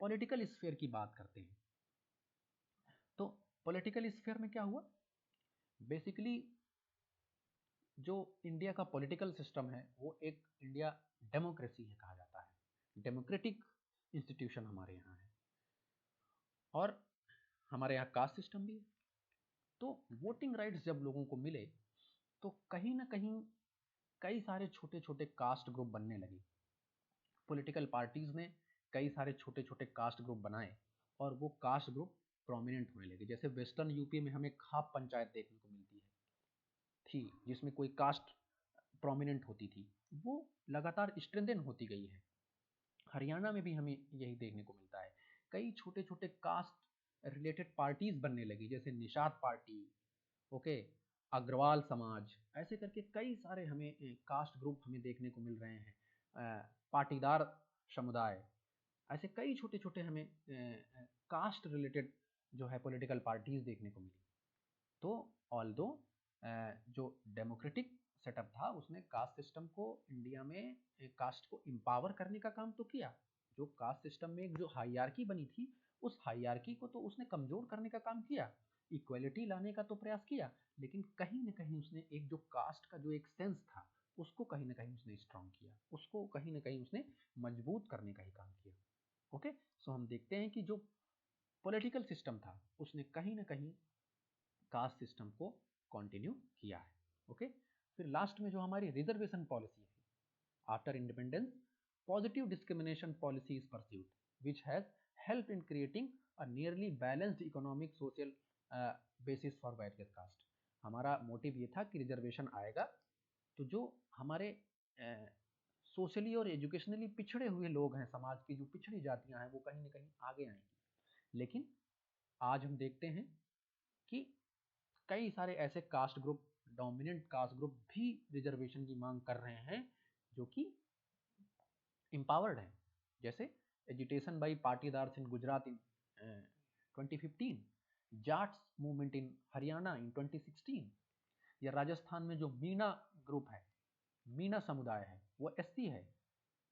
पॉलिटिकल स्फीयर की बात करते हैं तो पॉलिटिकल स्फीयर में क्या हुआ, बेसिकली जो इंडिया का पॉलिटिकल सिस्टम है वो एक इंडिया डेमोक्रेसी है कहा जाता है, डेमोक्रेटिक इंस्टीट्यूशन हमारे यहाँ है, और हमारे यहाँ कास्ट सिस्टम भी है। तो वोटिंग राइट्स जब लोगों को मिले तो कहीं ना कहीं कई सारे छोटे छोटे कास्ट ग्रुप बनने लगे। पॉलिटिकल पार्टीज ने कई सारे छोटे छोटे कास्ट ग्रुप बनाए और वो कास्ट ग्रुप प्रोमिनेंट होने लगे। जैसे वेस्टर्न यूपी में हमें खाप पंचायत देखने को मिलती है थी, जिसमें कोई कास्ट प्रोमिनेंट होती थी, वो लगातार स्ट्रेंथन होती गई है। हरियाणा में भी हमें यही देखने को मिलता है। कई छोटे छोटे कास्ट रिलेटेड पार्टीज बनने लगी, जैसे निषाद पार्टी, ओके, अग्रवाल समाज, ऐसे करके कई सारे हमें कास्ट ग्रुप हमें देखने को मिल रहे हैं। पाटीदार समुदाय, ऐसे कई छोटे छोटे हमें कास्ट रिलेटेड जो है पॉलिटिकल पार्टीज देखने को मिली। तो ऑल्दो जो डेमोक्रेटिक सेटअप था उसने कास्ट सिस्टम को इंडिया में कास्ट को एम्पावर करने का काम तो किया। जो कास्ट सिस्टम में एक जो हाइरार्की बनी थी, उस हाइरार्की को तो उसने कमजोर करने का काम किया, इक्वलिटी लाने का तो प्रयास किया, लेकिन कहीं ना कहीं उसने एक जो कास्ट का जो एक सेंस था उसको कहीं ना कहीं उसने स्ट्रांग किया, उसको कहीं ना कहीं उसने मजबूत करने का ही काम किया। ओके, सो हम देखते हैं कि जो पॉलिटिकल सिस्टम था उसने कहीं ना कहीं कास्ट सिस्टम को कंटिन्यू किया है। ओके, फिर लास्ट में जो हमारी रिजर्वेशन पॉलिसी है after independence, positive discrimination policy is pursued which has help in creating a nearly balanced economic social basis for various caste. हमारा मोटिव ये था कि रिजर्वेशन आएगा तो जो हमारे सोशली और एजुकेशनली पिछड़े हुए लोग हैं, समाज की जो पिछड़ी जातियां हैं, वो कहीं ना कहीं आगे आएंगी। लेकिन आज हम देखते हैं कि कई सारे ऐसे caste group, dominant caste group भी रिजर्वेशन की मांग कर रहे हैं जो कि एम्पावर्ड है। जैसे agitation by Patidar in Gujarat in 2015, Jats movement in Haryana in 2016, या राजस्थान में जो मीना ग्रुप है, मीना समुदाय है, वो एससी है,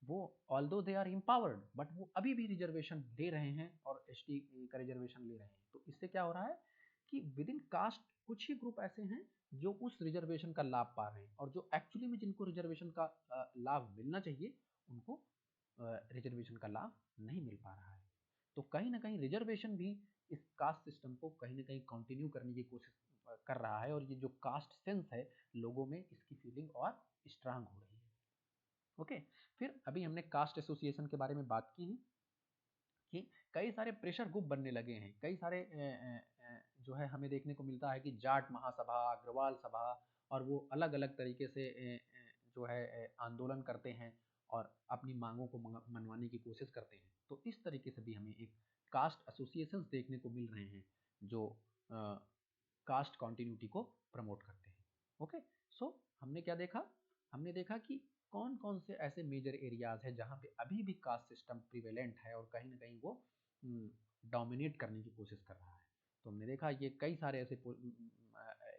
वो although they are empowered but वो अभी भी रिजर्वेशन ले रहे हैं और एसटी का रिजर्वेशन ले रहे हैं। तो इससे क्या हो रहा है कि विद इन कास्ट कुछ ही ग्रुप ऐसे हैं जो उस रिजर्वेशन का लाभ पा रहे हैं, और जो एक्चुअली में जिनको रिजर्वेशन का लाभ मिलना चाहिए उनको रिजर्वेशन का लाभ नहीं मिल पा रहा है। तो कहीं ना कहीं रिजर्वेशन भी इस कास्ट सिस्टम को कहीं ना कहीं कंटिन्यू करने की कोशिश कर रहा है, और ये जो कास्ट सेंस है लोगों में, इसकी फीलिंग और स्ट्रांग हो रही है। ओके, फिर अभी हमने कास्ट एसोसिएशन के बारे में बात की कि कई सारे प्रेशर ग्रुप बनने लगे हैं, कई सारे जो है हमें देखने को मिलता है कि जाट महासभा, अग्रवाल सभा, और वो अलग अलग तरीके से जो है आंदोलन करते हैं और अपनी मांगों को मनवाने की कोशिश करते हैं। तो इस तरीके से भी हमें एक कास्ट एसोसिएशंस देखने को मिल रहे हैं जो कास्ट कॉन्टिन्यूटी को प्रमोट करते हैं। ओके, सो हमने क्या देखा, हमने देखा कि कौन कौन से ऐसे मेजर एरियाज है जहाँ पे अभी भी कास्ट सिस्टम प्रिवेलेंट है और कहीं ना कहीं वो डोमिनेट करने की कोशिश कर रहा है। तो हमने देखा ये कई सारे ऐसे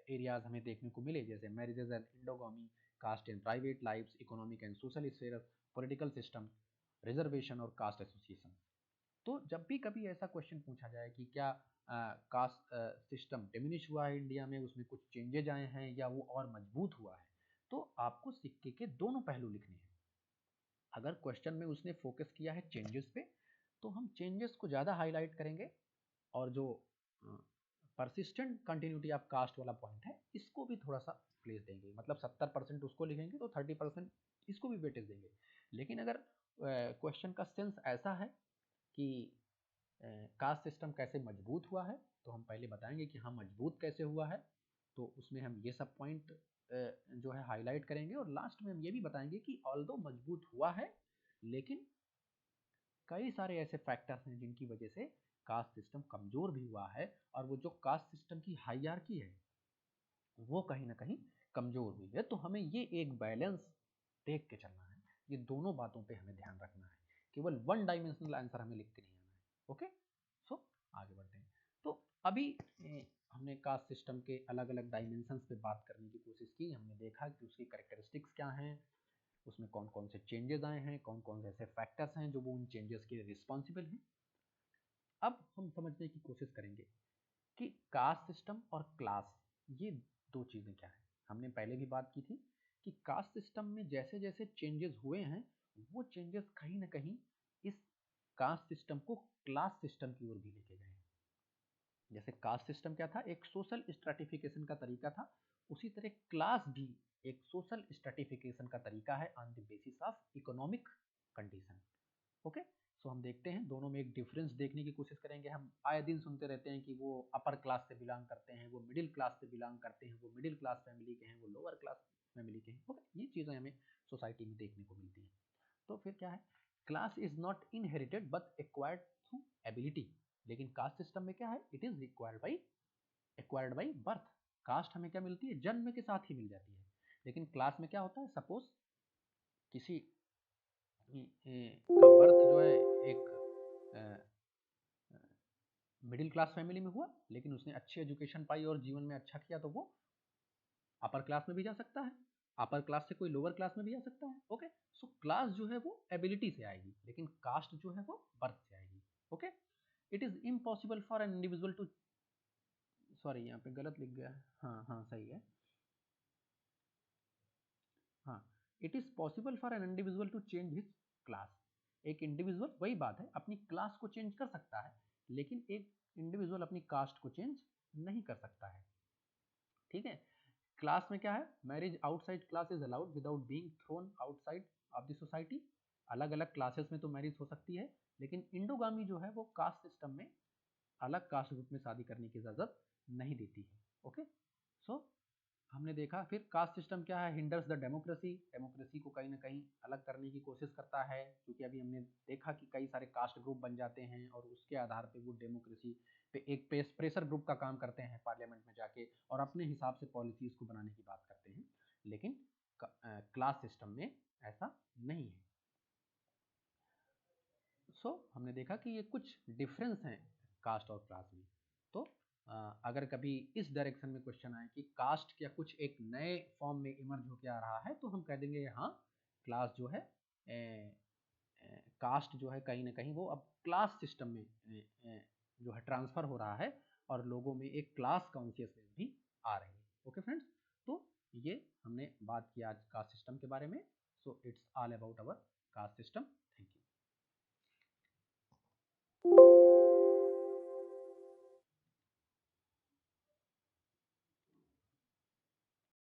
एरियाज हमें देखने को मिले, जैसे marriages and endogamy, caste in private lifes, economic and social sphere, political system, reservation और कास्ट एसोसिएशन। तो जब भी कभी ऐसा क्वेश्चन पूछा जाए कि क्या कास्ट सिस्टम डिमिनिश हुआ है इंडिया में, उसमें कुछ चेंजेज आए हैं या वो और मजबूत हुआ है, तो आपको सिक्के के दोनों पहलू लिखने हैं। अगर क्वेश्चन में उसने फोकस किया है चेंजेस पे, तो हम चेंजेस को ज़्यादा हाईलाइट करेंगे, और जो परसिस्टेंट कंटिन्यूटी ऑफ कास्ट वाला पॉइंट है, इसको भी थोड़ा सा प्लेस देंगे। मतलब 70% उसको लिखेंगे तो 30% इसको भी वेटेज देंगे। लेकिन अगर क्वेश्चन का सेंस ऐसा है कि कास्ट सिस्टम कैसे मजबूत हुआ है, तो हम पहले बताएंगे कि हाँ मजबूत कैसे हुआ है, तो उसमें हम ये सब पॉइंट जो है हाईलाइट करेंगे, और लास्ट में हम ये भी बताएंगे कि ऑल्दो मजबूत हुआ है, लेकिन कई सारे ऐसे फैक्टर्स हैं जिनकी वजह से कास्ट सिस्टम कमज़ोर भी हुआ है, और वो जो कास्ट सिस्टम की हायरार्की है वो कहीं ना कहीं कमज़ोर हुई है। तो हमें ये एक बैलेंस देख के चलना है, ये दोनों बातों पे हमें ध्यान रखना है, केवल वन डायमेंशनल आंसर हमें लिख के नहीं आना है। ओके, सो आगे बढ़ते हैं। तो अभी हमने कास्ट सिस्टम के अलग अलग डायमेंशंस पे बात करने की कोशिश की। हमने देखा कि उसकी कैरेक्टरिस्टिक्स क्या हैं, उसमें कौन कौन से चेंजेस आए हैं, कौन कौन से ऐसे फैक्टर्स हैं जो वो उन चेंजेस के लिए रिस्पॉन्सिबल हैं। अब हम समझने की कोशिश करेंगे कि कास्ट सिस्टम और क्लास, ये दो चीज़ें क्या हैं। हमने पहले भी बात की थी कि कास्ट सिस्टम में जैसे जैसे चेंजेस हुए हैं, वो चेंजेस कहीं ना कहीं इस कास्ट सिस्टम को क्लास सिस्टम की ओर भी लेके गए हैं। जैसे कास्ट सिस्टम क्या था, एक सोशल स्ट्रैटिफिकेशन का तरीका था, उसी तरह क्लास भी एक सोशल स्ट्रैटिफिकेशन का तरीका है on the basis of economic condition. Okay, so हम देखते हैं दोनों में एक डिफरेंस देखने की कोशिश करेंगे। हम आए दिन सुनते रहते हैं कि वो अपर क्लास से बिलोंग करते हैं, वो मिडिल क्लास से बिलोंग करते हैं, वो मिडिल क्लास फैमिली के हैं, वो लोअर क्लास फैमिली के हैं। ओके, ये चीज़ें हमें सोसाइटी में देखने को मिलती हैं। तो फिर क्या है, class is not inherited but acquired through ability. लेकिन कास्ट सिस्टम में क्या है, it is acquired by birth. Caste हमें क्या मिलती है, जन्म के साथ ही मिल जाती है। लेकिन क्लास में क्या होता है, सपोज किसी का बर्थ जो है एक मिडिल क्लास फैमिली में हुआ, लेकिन उसने अच्छी एजुकेशन पाई और जीवन में अच्छा किया, तो वो अपर क्लास में भी जा सकता है, अपर क्लास से कोई लोअर क्लास में भी जा सकता है। ओके, सो क्लास जो है वो एबिलिटी से आएगी, लेकिन कास्ट जो है वो बर्थ से आएगी। Okay, it is impossible for an individual to, sorry यहाँ पे गलत लिख गया है, हाँ हाँ सही है, हाँ, it is possible for an individual to change his class. एक इंडिविजुअल, वही बात है, अपनी क्लास को चेंज कर सकता है, लेकिन एक इंडिविजुअल अपनी कास्ट को चेंज नहीं कर सकता है। ठीक है, क्लास में क्या है, marriage outside class is allowed without being thrown outside of the society. अलग अलग क्लासेस में तो मैरिज हो सकती है, लेकिन इंडोगामी जो है वो कास्ट सिस्टम में अलग कास्ट ग्रुप में शादी करने की इजाज़त नहीं देती है। ओके, सो हमने देखा फिर कास्ट सिस्टम क्या है, हिंडर्स द डेमोक्रेसी। डेमोक्रेसी को कहीं ना कहीं अलग करने की कोशिश करता है, क्योंकि अभी हमने देखा कि कई सारे कास्ट ग्रुप बन जाते हैं और उसके आधार पे वो डेमोक्रेसी पे एक प्रेशर ग्रुप का काम करते हैं पार्लियामेंट में जाके, और अपने हिसाब से पॉलिसीज़ को बनाने की बात करते हैं। लेकिन क्लास सिस्टम में ऐसा नहीं है। सो हमने देखा कि ये कुछ डिफरेंस हैं कास्ट और क्लास में। तो अगर कभी इस डायरेक्शन में क्वेश्चन आए कि कास्ट क्या कुछ एक नए फॉर्म में इमर्ज होकर आ रहा है, तो हम कह देंगे हाँ, क्लास जो है कास्ट जो है कहीं ना कहीं वो अब क्लास सिस्टम में जो है ट्रांसफ़र हो रहा है, और लोगों में एक क्लास कॉन्शियसनेस भी आ रही है। ओके फ्रेंड्स, तो ये हमने बात की आज कास्ट सिस्टम के बारे में। So it's all about our caste system. Thank you.